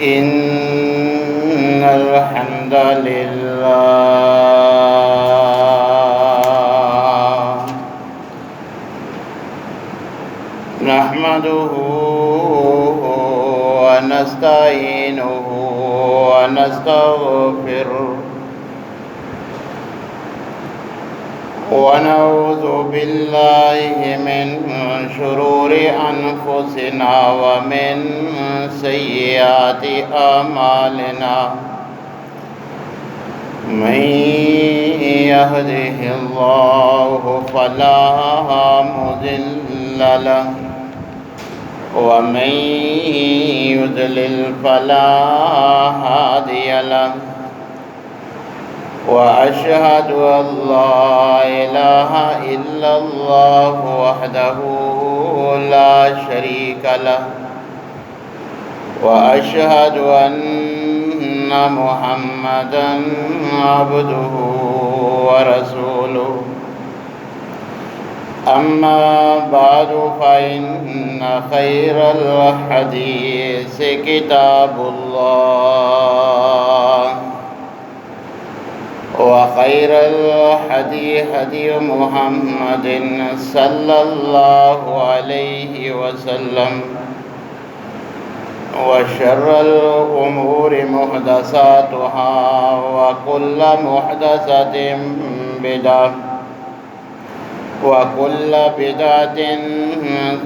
إن الحمد لله نحمده ونستعينه ونستغفره ونعوذ بالله من شرور أنفسنا ومن سيئات أعمالنا من يهده الله فلا مضل له ومن يضلل فلا هادي له وأشهد أن لا إله إلا الله وحده لا شريك له وأشهد أن محمدًا عبده ورسوله أما بعد فإن خير الحديث كتاب الله وخير الهدي هدي محمد صلى الله عليه وسلم وشر الأمور محدثاتها وكل محدثة بدعة وكل بدعة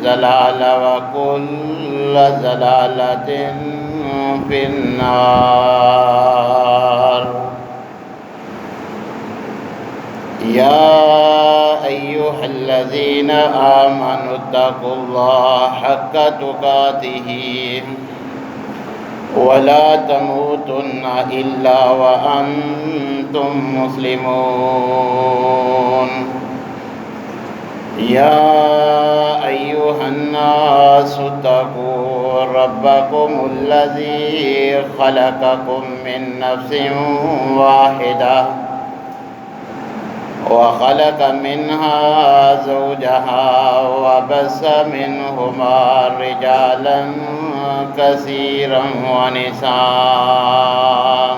ضلالة وكل ضلالة في النار. يا أيها الذين آمنوا اتقوا الله حق تقاته ولا تموتن إلا وأنتم مسلمون. يا أيها الناس اتقوا ربكم الذي خلقكم من نفس واحدة وخلق منها زوجها وبث منهما رجالا كثيرا ونساء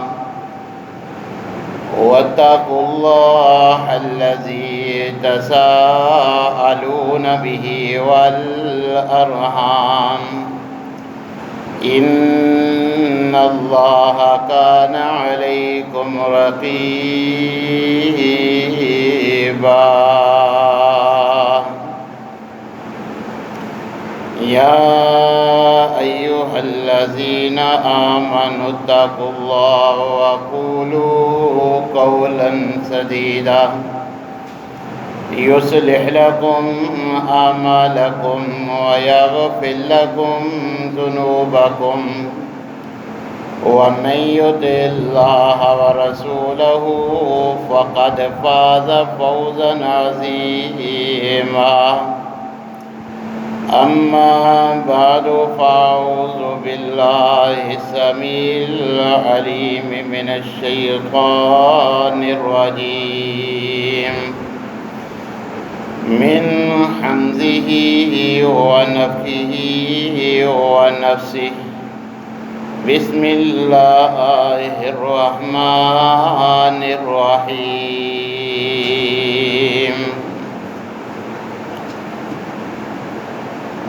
واتقوا الله الذي تساءلون به والأرحام إن الله كان عليكم رقيبا. يا أيها الذين آمنوا اتقوا الله وقولوا قولا سديدا يصلح لكم أعمالكم ويغفر لكم ذنوبكم ومن يطع الله ورسوله فقد فاز فوزا عظيما. أما بعد فأعوذ بالله السميع العليم من الشيطان الرجيم من حمزه ونفخه ونفسه. بسم الله الرحمن الرحيم.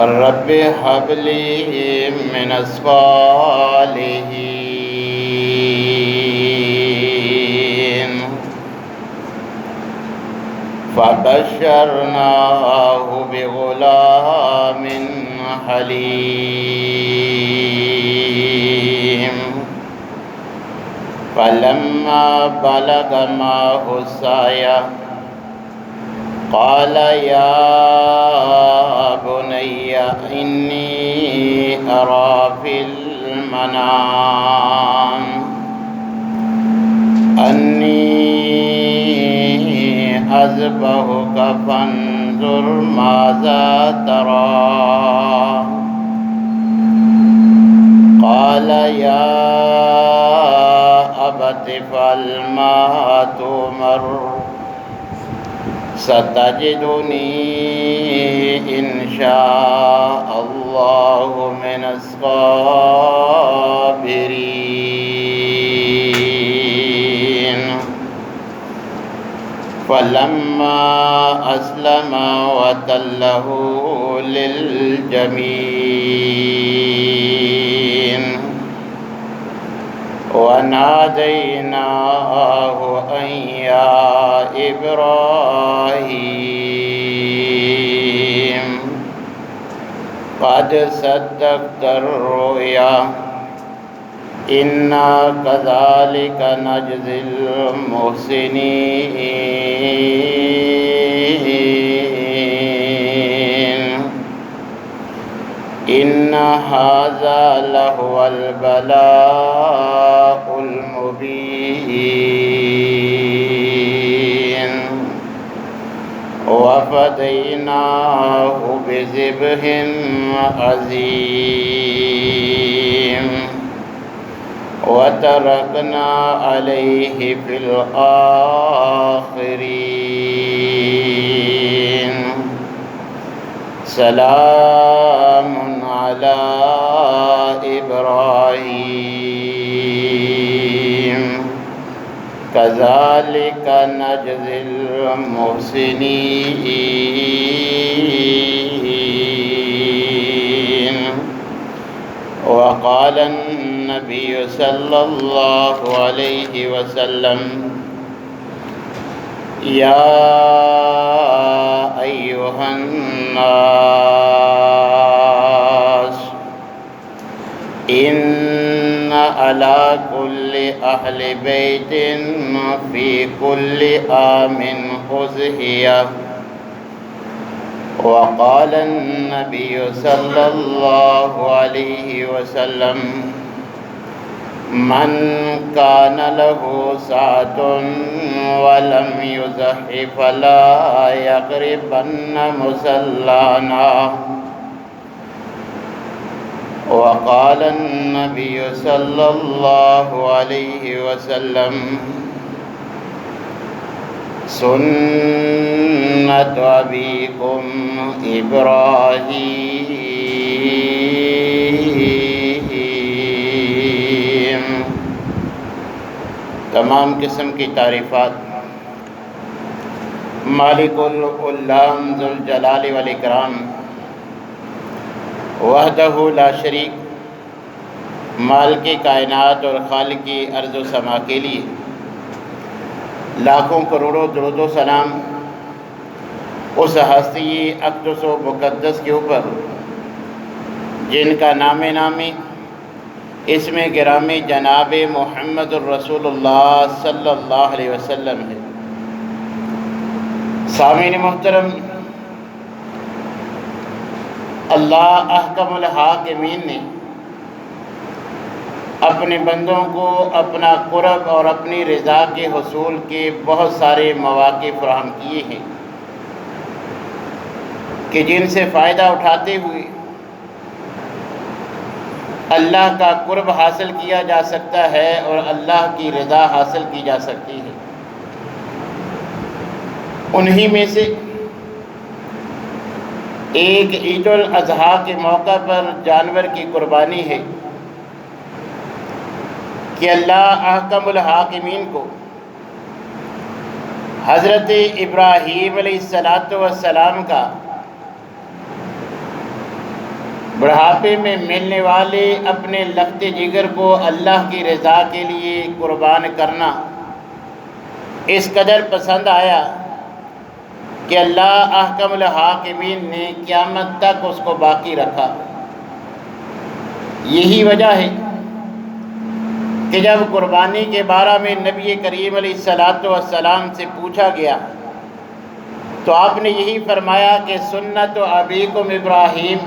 رب هب لي من الصالحين. فبشرناه بغلام حليم. فلما بلغ معه السعي قال يا بني إني أرى في المنام أني أذبحك فانظر ماذا ترى. قال يا أبت افعل ما تؤمر ستجدني إن شاء الله من أصحاب الظاهرين فلما أسلم وتله للجبين وناديناه أن يا إبراهيم قد صدقت الرؤيا إنا كذلك نجزي المحسنين إن هذا لهو البلاء المبين وفديناه بذبح عظيم وتركنا عليه في الآخرين سلام على إبراهيم كذلك نجزي المحسنين وقال النبي صلى الله عليه وسلم يا أيها الناس إن على كل أهل بيت في كل عام أضحية وقال النبي صلى الله عليه وسلم من كان له سعة ولم يضح فلا يقربن مصلانا وقال النبي صلى الله عليه وسلم سنة أبيكم إبراہیم۔ تمام قسم کی تعریفات مالک العلام ذوالجلال والاکرام وحدہ لا شریک مالک کائنات اور خالق ارض و سما کے لیے لاکھوں کروڑوں درود و سلام اس ہستی اقدس و مقدس کے اوپر جن کا نام نامی اسم گرامی جناب محمد الرسول اللہ صلی اللہ علیہ وسلم ہے۔ سامعین محترم، اللہ احکم الحاکمین نے اپنے بندوں کو اپنا قرب اور اپنی رضا کے حصول کے بہت سارے مواقع فراہم کیے ہیں کہ جن سے فائدہ اٹھاتے ہوئے اللہ کا قرب حاصل کیا جا سکتا ہے اور اللہ کی رضا حاصل کی جا سکتی ہے۔ انہی میں سے ایک عید الاضحیٰ کے موقع پر جانور کی قربانی ہے کہ اللہ احکم الحاکمین کو حضرت ابراہیم علیہ السلام کا بڑھاپے میں ملنے والے اپنے لخت جگر کو اللہ کی رضا کے لیے قربان کرنا اس قدر پسند آیا کہ اللہ احکم الحاکمین نے قیامت تک اس کو باقی رکھا۔ یہی وجہ ہے کہ جب قربانی کے بارے میں نبی کریم علیہ السلام سے پوچھا گیا تو آپ نے یہی فرمایا کہ سنت ابیکم ابراہیم،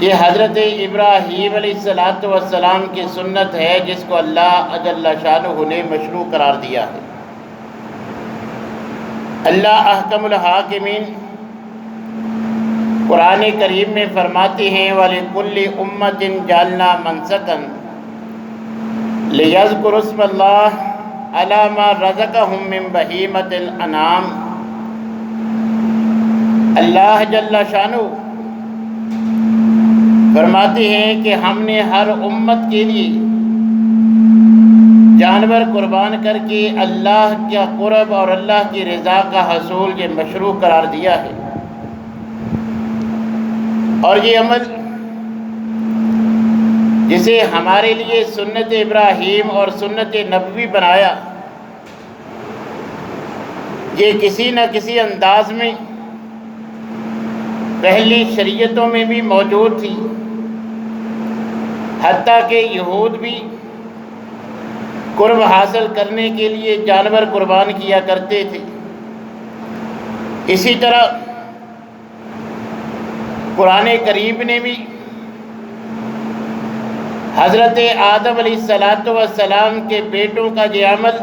یہ حضرت ابراہیم علیہ السلام کی سنت ہے جس کو اللہ جل شانہ نے مشروع قرار دیا ہے۔ اللہ احکم الحاکمین قرآن کریم میں فرماتے ہیں وَلِكُلِّ أُمَّةٍ جَعَلْنَا مَنسَكًا لِيَذْكُرُوا اسْمَ اللَّهِ عَلَى مَا رَزَقَهُم مِّن بَهِيمَةِ الْأَنْعَامِ۔ اللہ جل شانہ فرماتے ہیں کہ ہم نے ہر امت کے لیے جانور قربان کر کے اللہ کا قرب اور اللہ کی رضا کا حصول یہ مشروع قرار دیا ہے، اور یہ عمل جسے ہمارے لیے سنت ابراہیم اور سنت نبوی بنایا، یہ کسی نہ کسی انداز میں پہلی شریعتوں میں بھی موجود تھی، حتیٰ کہ یہود بھی قرب حاصل کرنے کے لیے جانور قربان کیا کرتے تھے۔ اسی طرح قرآن کریم نے بھی حضرت آدم علیہ السلام کے بیٹوں کا یہ عمل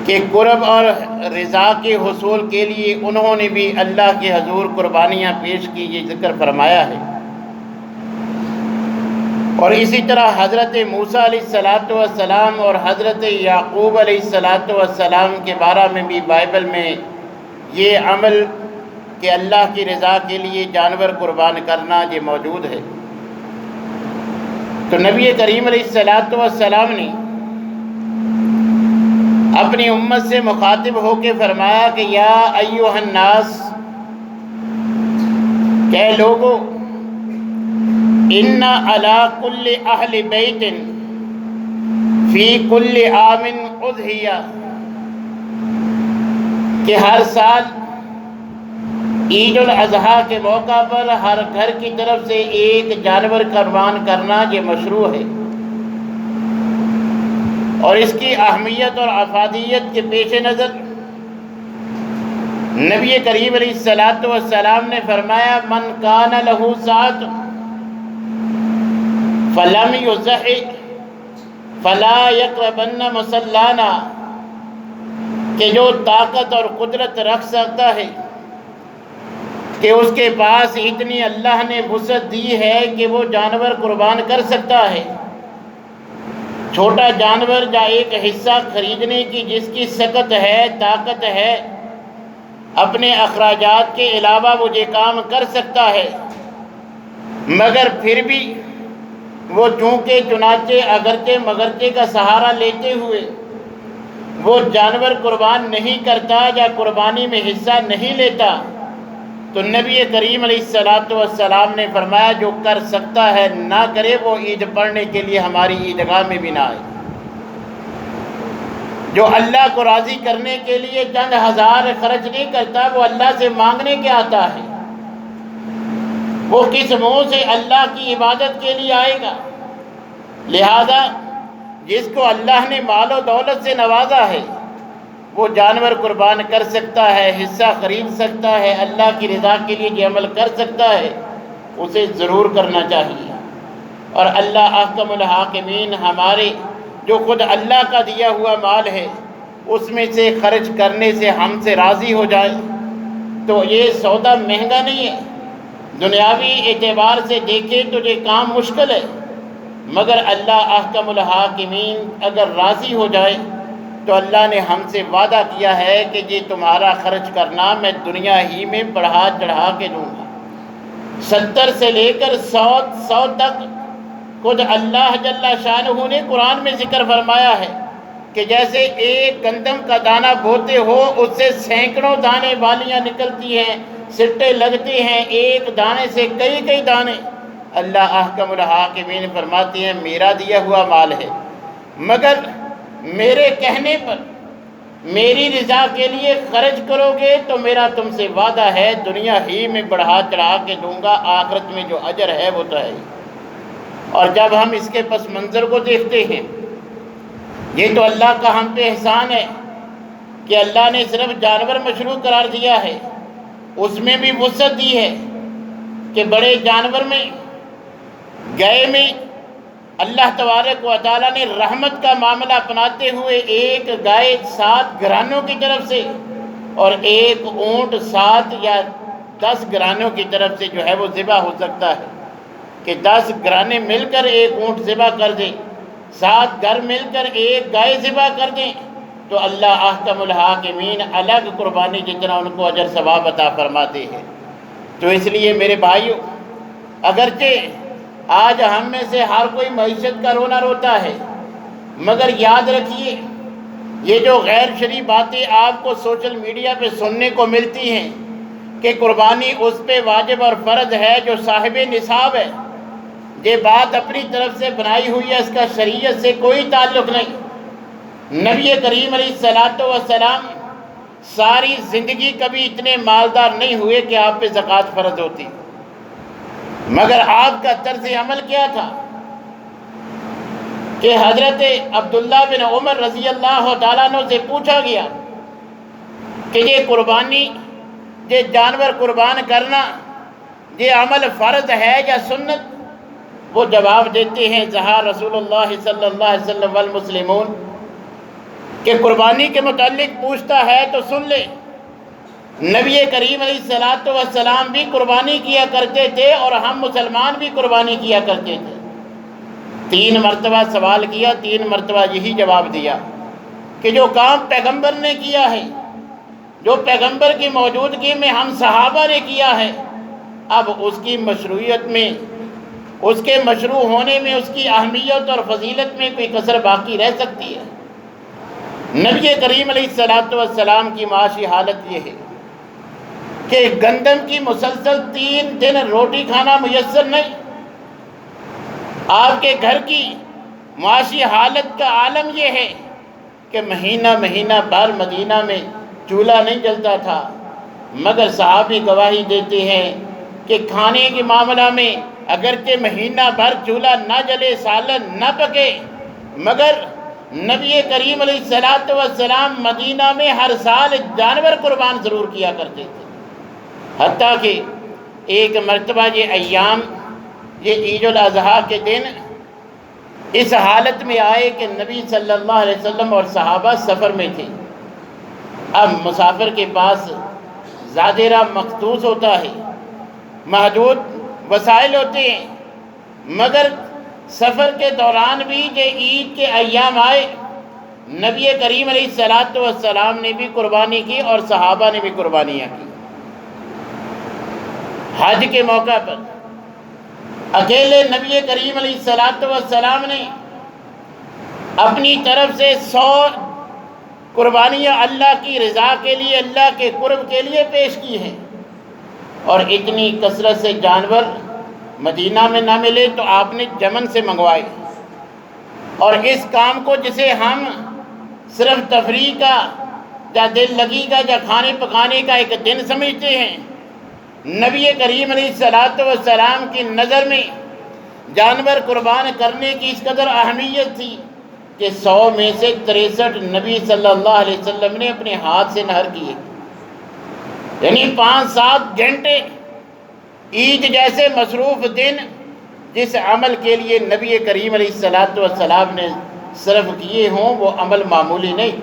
کہ قرب اور رضا کے حصول کے لیے انہوں نے بھی اللہ کے حضور قربانیاں پیش کی، یہ ذکر فرمایا ہے۔ اور اسی طرح حضرت موسیٰ علیہ السلام اور حضرت یعقوب علیہ السلام کے بارے میں بھی بائبل میں یہ عمل کہ اللہ کی رضا کے لیے جانور قربان کرنا یہ موجود ہے۔ تو نبی کریم علیہ السلام نے اپنی امت سے مخاطب ہو کے فرمایا کہ یا ایھا الناس، کہ لوگو، ان علی کل اہل بیت فی کل عام اضحیہ، کہ ہر سال عید الاضحیٰ کے موقع پر ہر گھر کی طرف سے ایک جانور قربان کرنا یہ مشروع ہے، اور اس کی اہمیت اور افادیت کے پیش نظر نبی کریم علیہ السلام نے فرمایا من کان لہ ساعۃ فلم یضحِ فلا یقربن مصلانا، کہ جو طاقت اور قدرت رکھ سکتا ہے کہ اس کے پاس اتنی اللہ نے وسعت دی ہے کہ وہ جانور قربان کر سکتا ہے، چھوٹا جانور یا ایک حصہ خریدنے کی جس کی سکت ہے، طاقت ہے، اپنے اخراجات کے علاوہ وہ یہ کام کر سکتا ہے، مگر پھر بھی وہ چونکہ چنانچہ اگرچہ مگرچہ کا سہارا لیتے ہوئے وہ جانور قربان نہیں کرتا یا قربانی میں حصہ نہیں لیتا، تو نبی کریم علیہ السلام نے فرمایا جو کر سکتا ہے نہ کرے، وہ عید پڑھنے کے لیے ہماری عیدگاہ میں بھی نہ آئے۔ جو اللہ کو راضی کرنے کے لیے چند ہزار خرچ نہیں کرتا، وہ اللہ سے مانگنے کے آتا ہے، وہ کس منہ سے اللہ کی عبادت کے لیے آئے گا؟ لہذا جس کو اللہ نے مال و دولت سے نوازا ہے وہ جانور قربان کر سکتا ہے، حصہ خرید سکتا ہے، اللہ کی رضا کے لیے یہ عمل کر سکتا ہے، اسے ضرور کرنا چاہیے۔ اور اللہ احکم الحاکمین ہمارے جو خود اللہ کا دیا ہوا مال ہے اس میں سے خرچ کرنے سے ہم سے راضی ہو جائے تو یہ سودا مہنگا نہیں ہے، دنیاوی اعتبار سے دیکھیں تو یہ کام مشکل ہے، مگر اللہ احکم الحاکمین اگر راضی ہو جائے تو اللہ نے ہم سے وعدہ کیا ہے کہ یہ تمہارا خرچ کرنا میں دنیا ہی میں بڑھا چڑھا کے دوں گا۔ 70 سے لے کر 100 تک خود اللہ جل شانہ نے قرآن میں ذکر فرمایا ہے کہ جیسے ایک گندم کا دانہ بوتے ہو اس سے سینکڑوں دانے والیاں نکلتی ہیں، سٹے لگتے ہیں، ایک دانے سے کئی کئی دانے۔ اللہ احکم الحاکمین فرماتے ہیں میرا دیا ہوا مال ہے، مگر میرے کہنے پر میری رضا کے لیے خرچ کرو گے تو میرا تم سے وعدہ ہے دنیا ہی میں بڑھا چڑھا کے دوں گا، آخرت میں جو اجر ہے وہ تو ہے۔ اور جب ہم اس کے پس منظر کو دیکھتے ہیں، یہ تو اللہ کا ہم پہ احسان ہے کہ اللہ نے صرف جانور مشروع قرار دیا ہے، اس میں بھی وسعت دی ہے کہ بڑے جانور میں گائے میں اللہ تبارک و تعالیٰ نے رحمت کا معاملہ اپناتے ہوئے ایک گائے 7 گھرانوں کی طرف سے اور ایک اونٹ 7 یا 10 گھرانوں کی طرف سے جو ہے وہ ذبح ہو سکتا ہے، کہ 10 گھرانے مل کر ایک اونٹ ذبح کر دیں، 7 گھر مل کر ایک گائے ذبح کر دیں، تو اللہ احکم الحاکمین الگ قربانی جتنا ان کو اجر ثواب عطا فرماتے ہیں۔ تو اس لیے میرے بھائیوں، اگرچہ آج ہم میں سے ہر کوئی معیشت کا رونا روتا ہے، مگر یاد رکھیے یہ جو غیر شرعی باتیں آپ کو سوشل میڈیا پہ سننے کو ملتی ہیں کہ قربانی اس پہ واجب اور فرض ہے جو صاحب نصاب ہے، یہ بات اپنی طرف سے بنائی ہوئی ہے، اس کا شریعت سے کوئی تعلق نہیں۔ نبی کریم علیہ الصلوۃ والسلام ساری زندگی کبھی اتنے مالدار نہیں ہوئے کہ آپ پہ زکوٰۃ فرض ہوتی، مگر آپ کا طرز عمل کیا تھا کہ حضرت عبداللہ بن عمر رضی اللہ تعالیٰ عنہ سے پوچھا گیا کہ یہ قربانی، یہ جانور قربان کرنا، یہ عمل فرض ہے یا سنت؟ وہ جواب دیتے ہیں ظہر رسول اللہ صلی اللہ علیہ وسلم والمسلمون، کہ قربانی کے متعلق پوچھتا ہے تو سن لے، نبی کریم علیہ الصلوۃ والسلام بھی قربانی کیا کرتے تھے اور ہم مسلمان بھی قربانی کیا کرتے تھے۔ 3 مرتبہ سوال کیا، 3 مرتبہ یہی جواب دیا کہ جو کام پیغمبر نے کیا ہے، جو پیغمبر کی موجودگی میں ہم صحابہ نے کیا ہے، اب اس کی مشروعیت میں، اس کے مشروع ہونے میں، اس کی اہمیت اور فضیلت میں کوئی کسر باقی رہ سکتی ہے؟ نبی کریم علیہ الصلوۃ والسلام کی معاشی حالت یہ ہے کہ گندم کی مسلسل 3 دن روٹی کھانا میسر نہیں۔ آپ کے گھر کی معاشی حالت کا عالم یہ ہے کہ مہینہ بھر مدینہ میں چولہا نہیں جلتا تھا، مگر صحابی گواہی دیتے ہیں کہ کھانے کے معاملہ میں اگرچہ مہینہ بھر چولہا نہ جلے، سالن نہ پکے، مگر نبی کریم علیہ الصلوۃ والسلام مدینہ میں ہر سال جانور قربان ضرور کیا کرتے تھے۔ حتیٰ کہ ایک مرتبہ یہ ایام، یہ عید الاضحیٰ کے دن اس حالت میں آئے کہ نبی صلی اللہ علیہ وسلم اور صحابہ سفر میں تھے۔ اب مسافر کے پاس زیادہ راہ مخصوص ہوتا ہے، محدود وسائل ہوتے ہیں، مگر سفر کے دوران بھی یہ عید کے ایام آئے، نبی کریم علیہ الصلوۃ والسلام نے بھی قربانی کی اور صحابہ نے بھی قربانیاں کی۔ حج کے موقع پر اکیلے نبی کریم علیہ الصلوۃ والسلام نے اپنی طرف سے 100 قربانیاں اللہ کی رضا کے لیے، اللہ کے قرب کے لیے پیش کی ہیں، اور اتنی کثرت سے جانور مدینہ میں نہ ملے تو آپ نے یمن سے منگوائے۔ اور اس کام کو جسے ہم صرف تفریح کا یا دل لگی کا یا کھانے پکانے کا ایک دن سمجھتے ہیں، نبی کریم علیہ الصلوۃ والسلام کی نظر میں جانور قربان کرنے کی اس قدر اہمیت تھی کہ 100 میں سے 63 نبی صلی اللہ علیہ وسلم نے اپنے ہاتھ سے نہر کیے، یعنی 5-7 گھنٹے عید جیسے مصروف دن جس عمل کے لیے نبی کریم علیہ الصلوۃ والسلام نے صرف کیے ہوں وہ عمل معمولی نہیں۔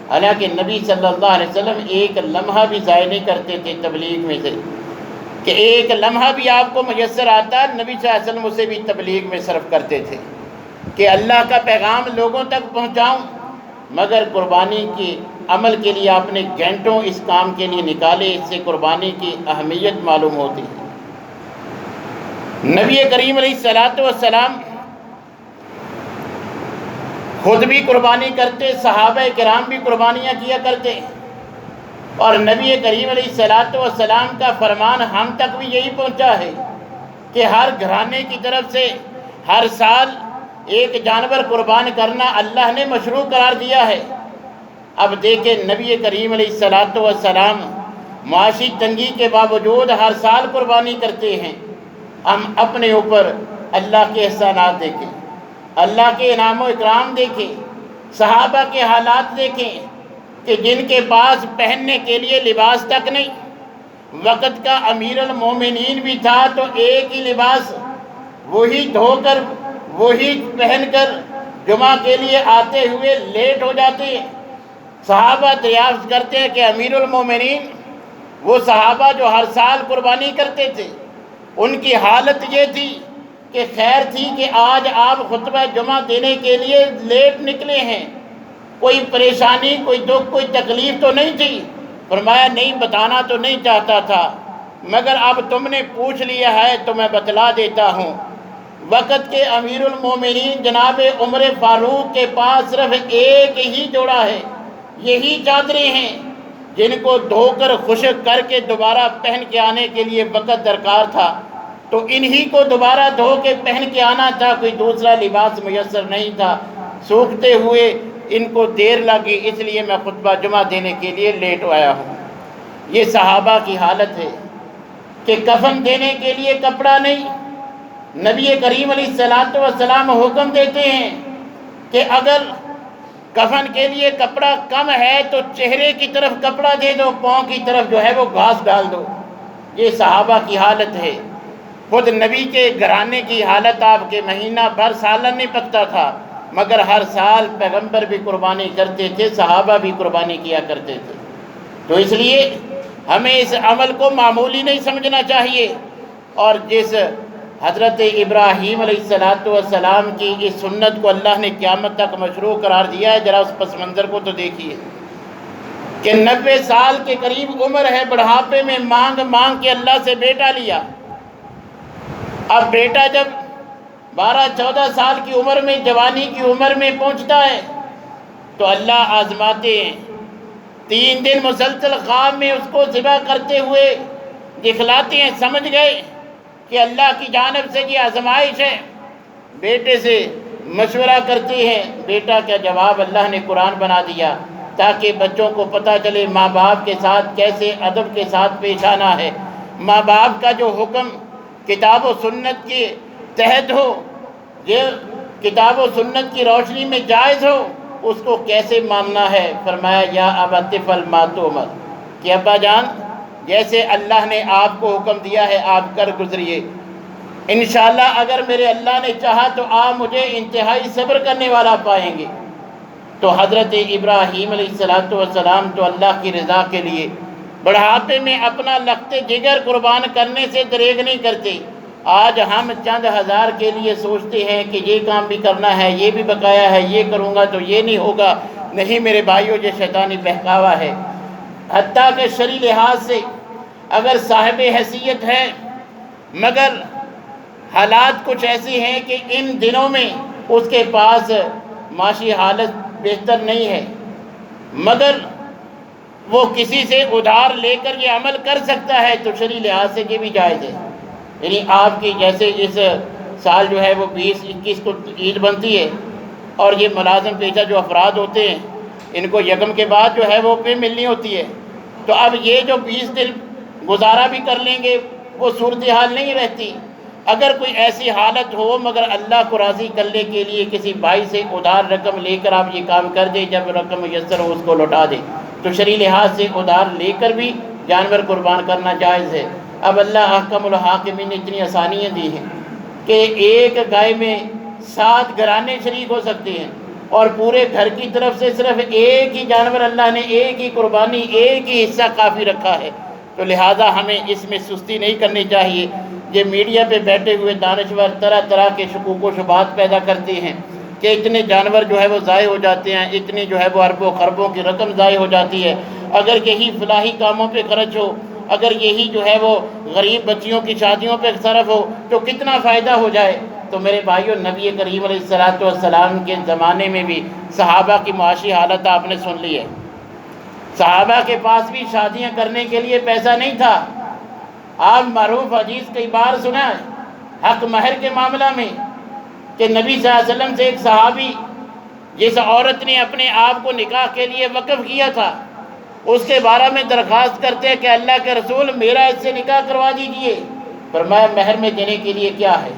حالانکہ نبی صلی اللہ علیہ وسلم ایک لمحہ بھی ضائع نہیں کرتے تھے تبلیغ میں سے، کہ ایک لمحہ بھی آپ کو میسر آتا، نبی صلی اللہ علیہ وسلم اسے بھی تبلیغ میں صرف کرتے تھے کہ اللہ کا پیغام لوگوں تک پہنچاؤں، مگر قربانی کے عمل کے لیے آپ نے گھنٹوں اس کام کے لیے نکالے۔ اس سے قربانی کی اہمیت معلوم ہوتی ہے۔ نبی کریم علیہ الصلوۃ والسلام خود بھی قربانی کرتے، صحابہ کرام بھی قربانیاں کیا کرتے، اور نبی کریم علیہ الصلوۃ والسلام کا فرمان ہم تک بھی یہی پہنچا ہے کہ ہر گھرانے کی طرف سے ہر سال ایک جانور قربان کرنا اللہ نے مشروع قرار دیا ہے۔ اب دیکھیں نبی کریم علیہ الصلوۃ والسلام معاشی تنگی کے باوجود ہر سال قربانی کرتے ہیں۔ ہم اپنے اوپر اللہ کے احسانات دیکھیں، اللہ کے انعام و اکرام دیکھیں، صحابہ کے حالات دیکھیں کہ جن کے پاس پہننے کے لیے لباس تک نہیں، وقت کا امیر المومنین بھی تھا تو ایک ہی لباس وہی دھو کر وہی پہن کر جمعہ کے لیے آتے ہوئے لیٹ ہو جاتے ہیں۔ صحابہ دریافت کرتے ہیں کہ امیر المومنین، وہ صحابہ جو ہر سال قربانی کرتے تھے، ان کی حالت یہ تھی کہ خیر تھی کہ آج آپ خطبہ جمعہ دینے کے لیے لیٹ نکلے ہیں، کوئی پریشانی، کوئی دکھ، کوئی تکلیف تو نہیں تھی؟ فرمایا نہیں، بتانا تو نہیں چاہتا تھا، مگر اب تم نے پوچھ لیا ہے تو میں بتلا دیتا ہوں، وقت کے امیر المومنین جناب عمر فاروق کے پاس صرف ایک ہی جوڑا ہے، یہی چادریں ہیں جن کو دھو کر خشک کر کے دوبارہ پہن کے آنے کے لیے وقت درکار تھا، تو انہی کو دوبارہ دھو کے پہن کے آنا تھا، کوئی دوسرا لباس میسر نہیں تھا۔ سوکھتے ہوئے ان کو دیر لگی، اس لیے میں خطبہ جمعہ دینے کے لیے لیٹ آیا ہوں۔ یہ صحابہ کی حالت ہے کہ کفن دینے کے لیے کپڑا نہیں، نبی کریم علیہ السلام حکم دیتے ہیں کہ اگر کفن کے لیے کپڑا کم ہے تو چہرے کی طرف کپڑا دے دو، پاؤں کی طرف جو ہے وہ گھاس ڈال دو۔ یہ صحابہ کی حالت ہے۔ خود نبی کے گھرانے کی حالت آپ کے مہینہ بھر سالن نہیں پکتا تھا، مگر ہر سال پیغمبر بھی قربانی کرتے تھے، صحابہ بھی قربانی کیا کرتے تھے۔ تو اس لیے ہمیں اس عمل کو معمولی نہیں سمجھنا چاہیے، اور جس حضرت ابراہیم علیہ السلام کی اس سنت کو اللہ نے قیامت تک مشروع قرار دیا ہے، ذرا اس پس منظر کو تو دیکھیے کہ 90 سال کے قریب عمر ہے، بڑھاپے میں مانگ مانگ کے اللہ سے بیٹا لیا۔ اب بیٹا جب 12-14 سال کی عمر میں، جوانی کی عمر میں پہنچتا ہے تو اللہ آزماتے ہیں۔ 3 دن مسلسل خواب میں اس کو ذبح کرتے ہوئے دکھلاتے ہیں، سمجھ گئے کہ اللہ کی جانب سے یہ آزمائش ہے۔ بیٹے سے مشورہ کرتے ہیں، بیٹا کا جواب اللہ نے قرآن بنا دیا تاکہ بچوں کو پتہ چلے ماں باپ کے ساتھ کیسے ادب کے ساتھ پیش آنا ہے، ماں باپ کا جو حکم کتاب و سنت کے تحت ہو، یہ کتاب و سنت کی روشنی میں جائز ہو، اس کو کیسے ماننا ہے۔ فرمایا یا ابت افعل ما تؤمر، کہ ابا جان جیسے اللہ نے آپ کو حکم دیا ہے آپ کر گزریے، انشاءاللہ اگر میرے اللہ نے چاہا تو آپ مجھے انتہائی صبر کرنے والا پائیں گے۔ تو حضرت ابراہیم علیہ السلام تو اللہ کی رضا کے لیے بڑھاپے میں اپنا لخت جگر قربان کرنے سے دریغ نہیں کرتے۔ آج ہم چند ہزار کے لیے سوچتے ہیں کہ یہ کام بھی کرنا ہے، یہ بھی بقایا ہے، یہ کروں گا تو یہ نہیں ہوگا۔ نہیں میرے بھائیوں، یہ شیطانی بہکاوا ہے۔ حتیٰ کہ شرعی لحاظ سے اگر صاحب حیثیت ہے، مگر حالات کچھ ایسے ہیں کہ ان دنوں میں اس کے پاس معاشی حالت بہتر نہیں ہے، مگر وہ کسی سے ادھار لے کر یہ عمل کر سکتا ہے، تو شرعی لحاظ سے یہ بھی جائز ہے۔ یعنی آپ کی جیسے اس سال جو ہے وہ 20-21 کو عید بنتی ہے، اور یہ ملازم پیشہ جو افراد ہوتے ہیں ان کو یکم کے بعد جو ہے وہ پے ملنی ہوتی ہے، تو اب یہ جو 20 دن گزارا بھی کر لیں گے وہ صورتحال نہیں رہتی۔ اگر کوئی ایسی حالت ہو مگر اللہ کو راضی کرنے کے لیے کسی بھائی سے ادھار رقم لے کر آپ یہ کام کر دیں، جب رقم میسر ہو اس کو لوٹا دیں، تو شرعی لحاظ سے ادھار لے کر بھی جانور قربان کرنا جائز ہے۔ اب اللہ احکم الحاکمین نے اتنی آسانیاں دی ہیں کہ ایک گائے میں 7 گھرانے شریک ہو سکتے ہیں، اور پورے گھر کی طرف سے صرف ایک ہی جانور اللہ نے، ایک ہی قربانی، ایک ہی حصہ کافی رکھا ہے۔ تو لہٰذا ہمیں اس میں سستی نہیں کرنی چاہیے۔ یہ میڈیا پہ بیٹھے ہوئے دانشور طرح طرح کے شکوک و شبہات پیدا کرتے ہیں کہ اتنے جانور جو ہے وہ ضائع ہو جاتے ہیں، اتنی جو ہے وہ اربوں خربوں کی رقم ضائع ہو جاتی ہے۔ اگر یہی فلاحی کاموں پہ خرچ ہو، اگر یہی جو ہے وہ غریب بچیوں کی شادیوں پہ صرف ہو تو کتنا فائدہ ہو جائے۔ تو میرے بھائیوں، نبی کریم علیہ السلام کے زمانے میں بھی صحابہ کی معاشی حالت آپ نے سن لی ہے۔ صحابہ کے پاس بھی شادیاں کرنے کے لیے پیسہ نہیں تھا۔ آپ معروف حدیث کئی بار سنا ہے حق مہر کے معاملہ میں کہ نبی صلی اللہ علیہ وسلم سے ایک صحابی، جس عورت نے اپنے آپ کو نکاح کے لیے وقف کیا تھا، اس کے بارے میں درخواست کرتے کہ اللہ کے رسول میرا اس سے نکاح کروا دیجئے۔ فرمایا مہر میں دینے کے لیے کیا ہے؟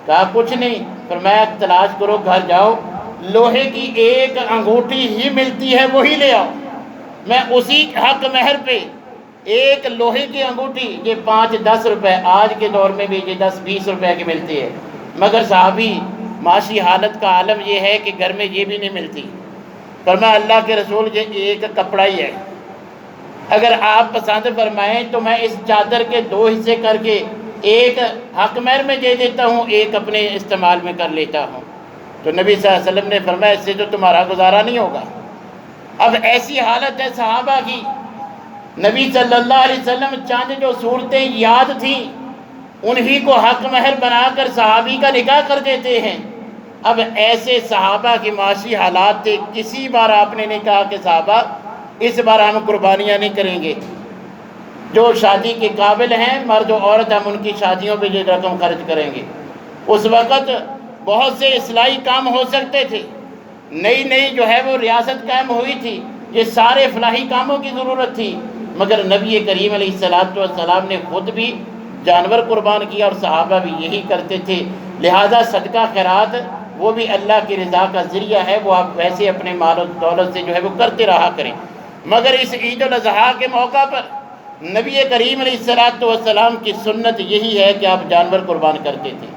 کہا کچھ نہیں۔ فرمایا تلاش کرو، گھر جاؤ، لوہے کی ایک انگوٹھی ہی ملتی ہے وہی لے آؤ، میں اسی حق مہر پہ ایک لوہے کی انگوٹھی، یہ 5-10 روپے، آج کے دور میں بھی یہ 10-20 روپے کی ملتی ہے، مگر صحابی معاشی حالت کا عالم یہ ہے کہ گھر میں یہ بھی نہیں ملتی۔ فرمایا اللہ کے رسول یہ ایک کپڑا ہی ہے، اگر آپ پسند فرمائیں تو میں اس چادر کے 2 حصے کر کے ایک حق مہر میں دے دیتا ہوں، ایک اپنے استعمال میں کر لیتا ہوں۔ تو نبی صلی اللہ علیہ وسلم نے فرمایا اس سے تو تمہارا گزارا نہیں ہوگا۔ اب ایسی حالت ہے صحابہ کی نبی صلی اللہ علیہ وسلم چند جو صورتیں یاد تھیں انہی کو حق مہر بنا کر صحابی کا نکاح کر دیتے ہیں۔ اب ایسے صحابہ کی معاشی حالات تھے، کسی بار آپ نے نہیں کہا کہ صحابہ اس بار ہم قربانیاں نہیں کریں گے، جو شادی کے قابل ہیں مرد و عورت ہم ان کی شادیوں پہ یہ رقم خرچ کریں گے۔ اس وقت بہت سے اصلاحی کام ہو سکتے تھے، نئی نئی جو ہے وہ ریاست قائم ہوئی تھی، یہ سارے فلاحی کاموں کی ضرورت تھی، مگر نبی کریم علیہ السلام نے خود بھی جانور قربان کیا اور صحابہ بھی یہی کرتے تھے۔ لہٰذا صدقہ خیرات وہ بھی اللہ کی رضا کا ذریعہ ہے، وہ آپ ویسے اپنے مال و دولت سے جو ہے وہ کرتے رہا کریں، مگر اس عید الاضحیٰ کے موقع پر نبی کریم علیہ السلام کی سنت یہی ہے کہ آپ جانور قربان کرتے تھے،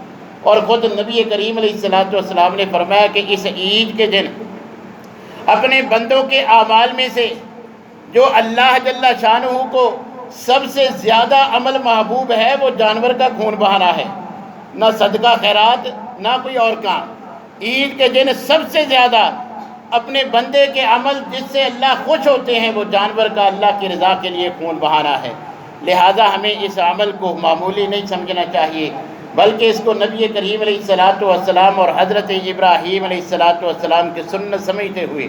اور خود نبی کریم علیہ السلام نے فرمایا کہ اس عید کے دن اپنے بندوں کے اعمال میں سے جو اللہ جل شانہ کو سب سے زیادہ عمل محبوب ہے وہ جانور کا خون بہانا ہے، نہ صدقہ خیرات نہ کوئی اور کام۔ عید کے دن سب سے زیادہ اپنے بندے کے عمل جس سے اللہ خوش ہوتے ہیں وہ جانور کا اللہ کی رضا کے لیے خون بہانا ہے۔ لہٰذا ہمیں اس عمل کو معمولی نہیں سمجھنا چاہیے، بلکہ اس کو نبی کریم علیہ السلام اور حضرت ابراہیم علیہ السلام کی سنت سمجھتے ہوئے،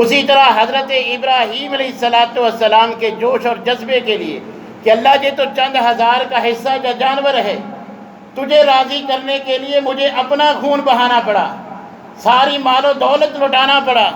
اسی طرح حضرت ابراہیم علیہ السلام کے جوش اور جذبے کے لیے کہ اللہ یہ تو چند ہزار کا حصہ کا جانور ہے، تجھے راضی کرنے کے لیے مجھے اپنا خون بہانا پڑا، ساری مال و دولت لٹانا پڑا،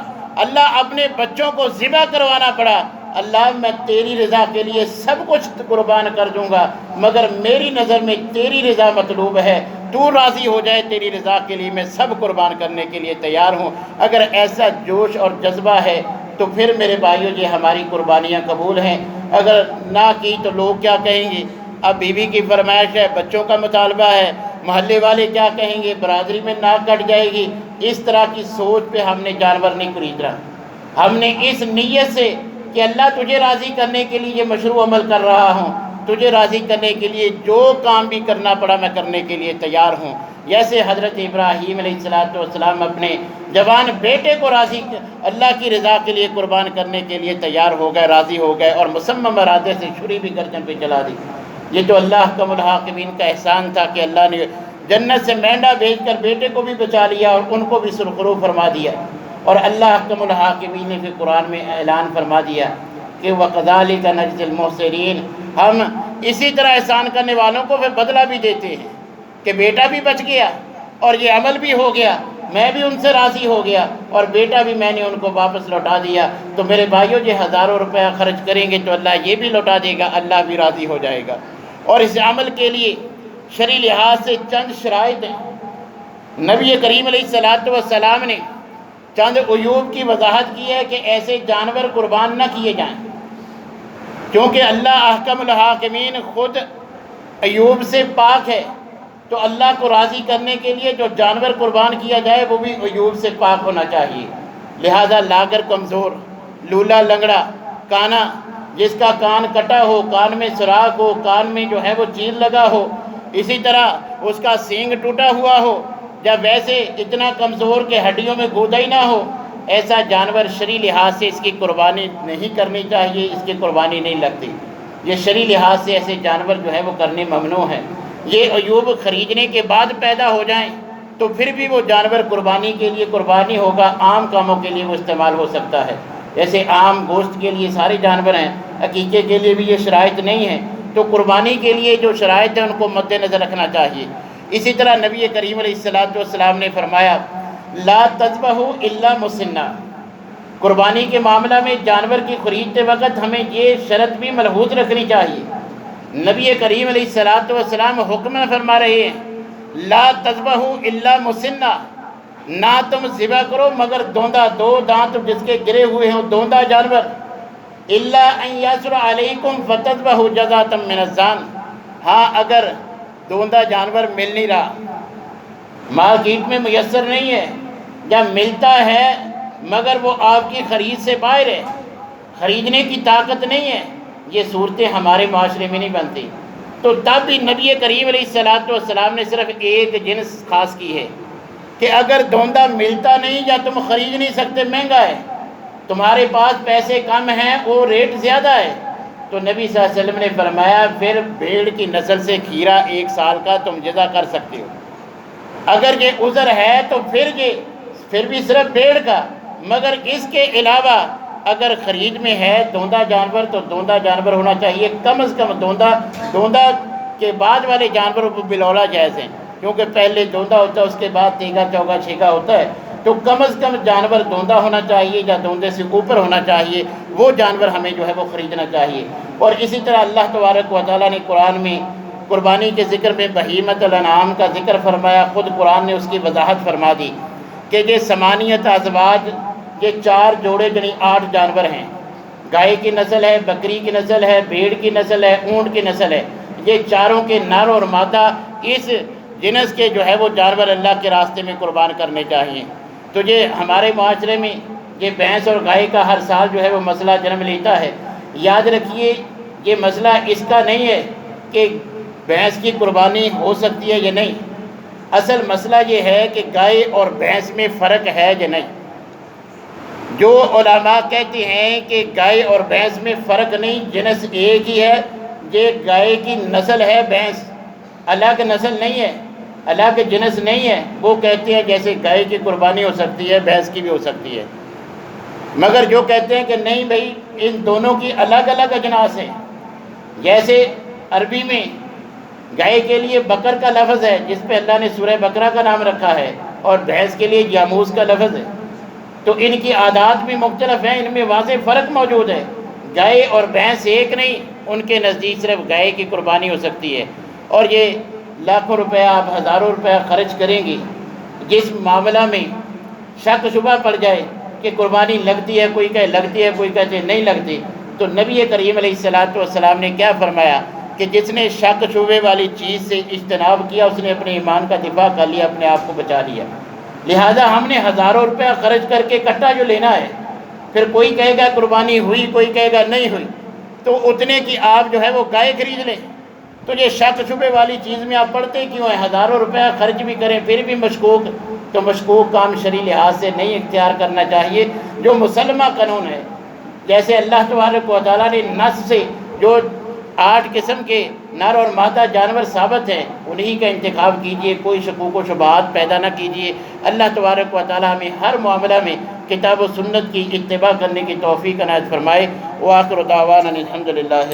اللہ اپنے بچوں کو ذبح کروانا پڑا، اللہ میں تیری رضا کے لیے سب کچھ قربان کر دوں گا، مگر میری نظر میں تیری رضا مطلوب ہے، تو راضی ہو جائے تیری رضا کے لیے میں سب قربان کرنے کے لیے تیار ہوں۔ اگر ایسا جوش اور جذبہ ہے تو پھر میرے بھائیو یہ ہماری قربانیاں قبول ہیں، اگر نہ کی تو لوگ کیا کہیں گے؟ اب بیوی کی فرمائش ہے، بچوں کا مطالبہ ہے، محلے والے کیا کہیں گے، برادری میں ناک کٹ جائے گی، اس طرح کی سوچ پہ ہم نے جانور نہیں خرید رہا۔ ہم نے اس نیت سے کہ اللہ تجھے راضی کرنے کے لیے یہ مشروع عمل کر رہا ہوں، تجھے راضی کرنے کے لیے جو کام بھی کرنا پڑا میں کرنے کے لیے تیار ہوں۔ جیسے حضرت ابراہیم علیہ السلام اپنے جوان بیٹے کو راضی اللہ کی رضا کے لیے قربان کرنے کے لیے تیار ہو گئے، راضی ہو گئے، اور مصمم ارادے سے چھری بھی گردن پہ چلا دی۔ یہ تو اللہ احکم الحاکمین کا احسان تھا کہ اللہ نے جنت سے مینڈا بھیج کر بیٹے کو بھی بچا لیا اور ان کو بھی سرخرو فرما دیا، اور اللہ احکم الحاکمین نے پھر قرآن میں اعلان فرما دیا کہ وَكَذَلِكَ نَجْزِي الْمُحْسِنِينَ، ہم اسی طرح احسان کرنے والوں کو پھر بدلہ بھی دیتے ہیں کہ بیٹا بھی بچ گیا اور یہ عمل بھی ہو گیا، میں بھی ان سے راضی ہو گیا اور بیٹا بھی میں نے ان کو واپس لوٹا دیا۔ تو میرے بھائیو یہ ہزاروں روپیہ خرچ کریں گے تو اللہ یہ بھی لوٹا دے گا، اللہ بھی راضی ہو جائے گا۔ اور اس عمل کے لیے شرعی لحاظ سے چند شرائط ہیں۔ نبی کریم علیہ السلام نے چند عیوب کی وضاحت کی ہے کہ ایسے جانور قربان نہ کیے جائیں، کیونکہ اللہ احکم الحاکمین خود عیوب سے پاک ہے، تو اللہ کو راضی کرنے کے لیے جو جانور قربان کیا جائے وہ بھی عیوب سے پاک ہونا چاہیے۔ لہذا لاگر کمزور، لولا لنگڑا، کانا جس کا کان کٹا ہو، کان میں سراخ ہو، کان میں جو ہے وہ چیر لگا ہو، اسی طرح اس کا سینگ ٹوٹا ہوا ہو، یا ویسے اتنا کمزور کہ ہڈیوں میں گودا ہی نہ ہو، ایسا جانور شرعی لحاظ سے اس کی قربانی نہیں کرنی چاہیے، اس کی قربانی نہیں لگتی۔ یہ شرعی لحاظ سے ایسے جانور جو ہے وہ کرنے ممنوع ہے۔ یہ عیوب خریدنے کے بعد پیدا ہو جائیں تو پھر بھی وہ جانور قربانی کے لیے قربانی ہوگا، عام کاموں کے لیے وہ استعمال ہو سکتا ہے، جیسے عام گوشت کے لیے سارے جانور ہیں، عقیقے کے لیے بھی یہ شرائط نہیں ہیں، تو قربانی کے لیے جو شرائط ہیں ان کو مد نظر رکھنا چاہیے۔ اسی طرح نبی کریم علیہ السلام نے فرمایا لا تذبحوا الا مسنہ، قربانی کے معاملہ میں جانور کی خریدتے وقت ہمیں یہ شرط بھی ملحوظ رکھنی چاہیے۔ نبی کریم علیہ السلام حکم فرما رہے ہیں لا تذبحوا الا مسنہ، نہ تم ذبح کرو مگر دوندہ، دو دانت جس کے گرے ہوئے ہوں دوندہ جانور، الا ان یسر علیکم فتذبحوا جزاۃ من الزان، ہاں اگر دوندہ جانور مل نہیں رہا، مارکیٹ میں میسر نہیں ہے، یا ملتا ہے مگر وہ آپ کی خرید سے باہر ہے، خریدنے کی طاقت نہیں ہے، یہ صورتیں ہمارے معاشرے میں نہیں بنتی، تو تب بھی نبی کریم علیہ السلام نے صرف ایک جنس خاص کی ہے کہ اگر دوندہ ملتا نہیں یا تم خرید نہیں سکتے، مہنگا ہے، تمہارے پاس پیسے کم ہیں، وہ ریٹ زیادہ ہے، تو نبی صلی اللہ علیہ وسلم نے فرمایا پھر بھیڑ کی نسل سے کھیرا 1 سال کا تم جزا کر سکتے ہو۔ اگر یہ عذر ہے تو پھر بھی صرف بھیڑ کا، مگر اس کے علاوہ اگر خرید میں ہے دوندا جانور تو دوندا جانور ہونا چاہیے، کم از کم دوندا کے بعد والے جانوروں کو بلولا جائز ہیں، کیونکہ پہلے دوندا ہوتا ہے اس کے بعد تیگا چوگا چھیگا ہوتا ہے، تو کم از کم جانور دوندا ہونا چاہیے یا دوندے سے اوپر ہونا چاہیے، وہ جانور ہمیں جو ہے وہ خریدنا چاہیے۔ اور اسی طرح اللہ تبارک و تعالیٰ نے قرآن میں قربانی کے ذکر میں بہیمۃ الانعام کا ذکر فرمایا، خود قرآن نے اس کی وضاحت فرما دی کہ یہ ثمانیت ازواج، یہ 4 جوڑے یعنی 8 جانور ہیں، گائے کی نسل ہے، بکری کی نسل ہے، بھیڑ کی نسل ہے، اونٹ کی نسل ہے، یہ چاروں کے نر اور مادہ اس جنس کے جو ہے وہ جانور اللہ کے راستے میں قربان کرنے چاہیے۔ تو یہ ہمارے معاشرے میں یہ بھینس اور گائے کا ہر سال جو ہے وہ مسئلہ جنم لیتا ہے۔ یاد رکھیے یہ مسئلہ اس کا نہیں ہے کہ بھینس کی قربانی ہو سکتی ہے یا نہیں، اصل مسئلہ یہ ہے کہ گائے اور بھینس میں فرق ہے یا نہیں۔ جو علماء کہتے ہیں کہ گائے اور بھینس میں فرق نہیں، جنس ایک ہی ہے، یہ گائے کی نسل ہے، بھینس الگ نسل نہیں ہے، الگ جنس نہیں ہے، وہ کہتے ہیں جیسے گائے کی قربانی ہو سکتی ہے بھینس کی بھی ہو سکتی ہے۔ مگر جو کہتے ہیں کہ نہیں بھائی ان دونوں کی الگ الگ اجناس ہیں، جیسے عربی میں گائے کے لیے بکر کا لفظ ہے جس پہ اللہ نے سورہ بقرہ کا نام رکھا ہے، اور بھینس کے لیے جاموس کا لفظ ہے، تو ان کی عادات بھی مختلف ہیں، ان میں واضح فرق موجود ہے۔ گائے اور بھینس ایک نہیں، ان کے نزدیک صرف گائے کی قربانی ہو سکتی ہے۔ اور یہ لاکھوں روپے آپ ہزاروں روپے خرچ کریں گی، جس معاملہ میں شک شبہ پڑ جائے کہ قربانی لگتی ہے، کوئی کہے لگتی ہے، کوئی کہتے نہیں لگتی، تو نبی کریم علیہ السلام نے کیا فرمایا کہ جس نے شک شبے والی چیز سے اجتناب کیا اس نے اپنے ایمان کا دفاع کر لیا، اپنے آپ کو بچا لیا۔ لہٰذا ہم نے ہزاروں روپے خرچ کر کے کٹا جو لینا ہے، پھر کوئی کہے گا قربانی ہوئی، کوئی کہے گا نہیں ہوئی، تو اتنے کی آپ جو ہے وہ گائے خرید لیں۔ تو یہ شک شبے والی چیز میں آپ پڑھتے کیوں ہیں؟ ہزاروں روپے خرچ بھی کریں پھر بھی مشکوک، تو مشکوک کام شرعی لحاظ سے نہیں اختیار کرنا چاہیے۔ جو مسلمہ قانون ہے، جیسے اللہ تبارک و تعالیٰ نے نص سے جو 8 قسم کے نر اور مادہ جانور ثابت ہیں انہی کا انتخاب کیجئے، کوئی شکوک و شبہات پیدا نہ کیجئے۔ اللہ تبارک و تعالیٰ ہمیں ہر معاملہ میں کتاب و سنت کی اتباع کرنے کی توفیق عنایت فرمائے۔ وآخر دعوانا الحمدللہ۔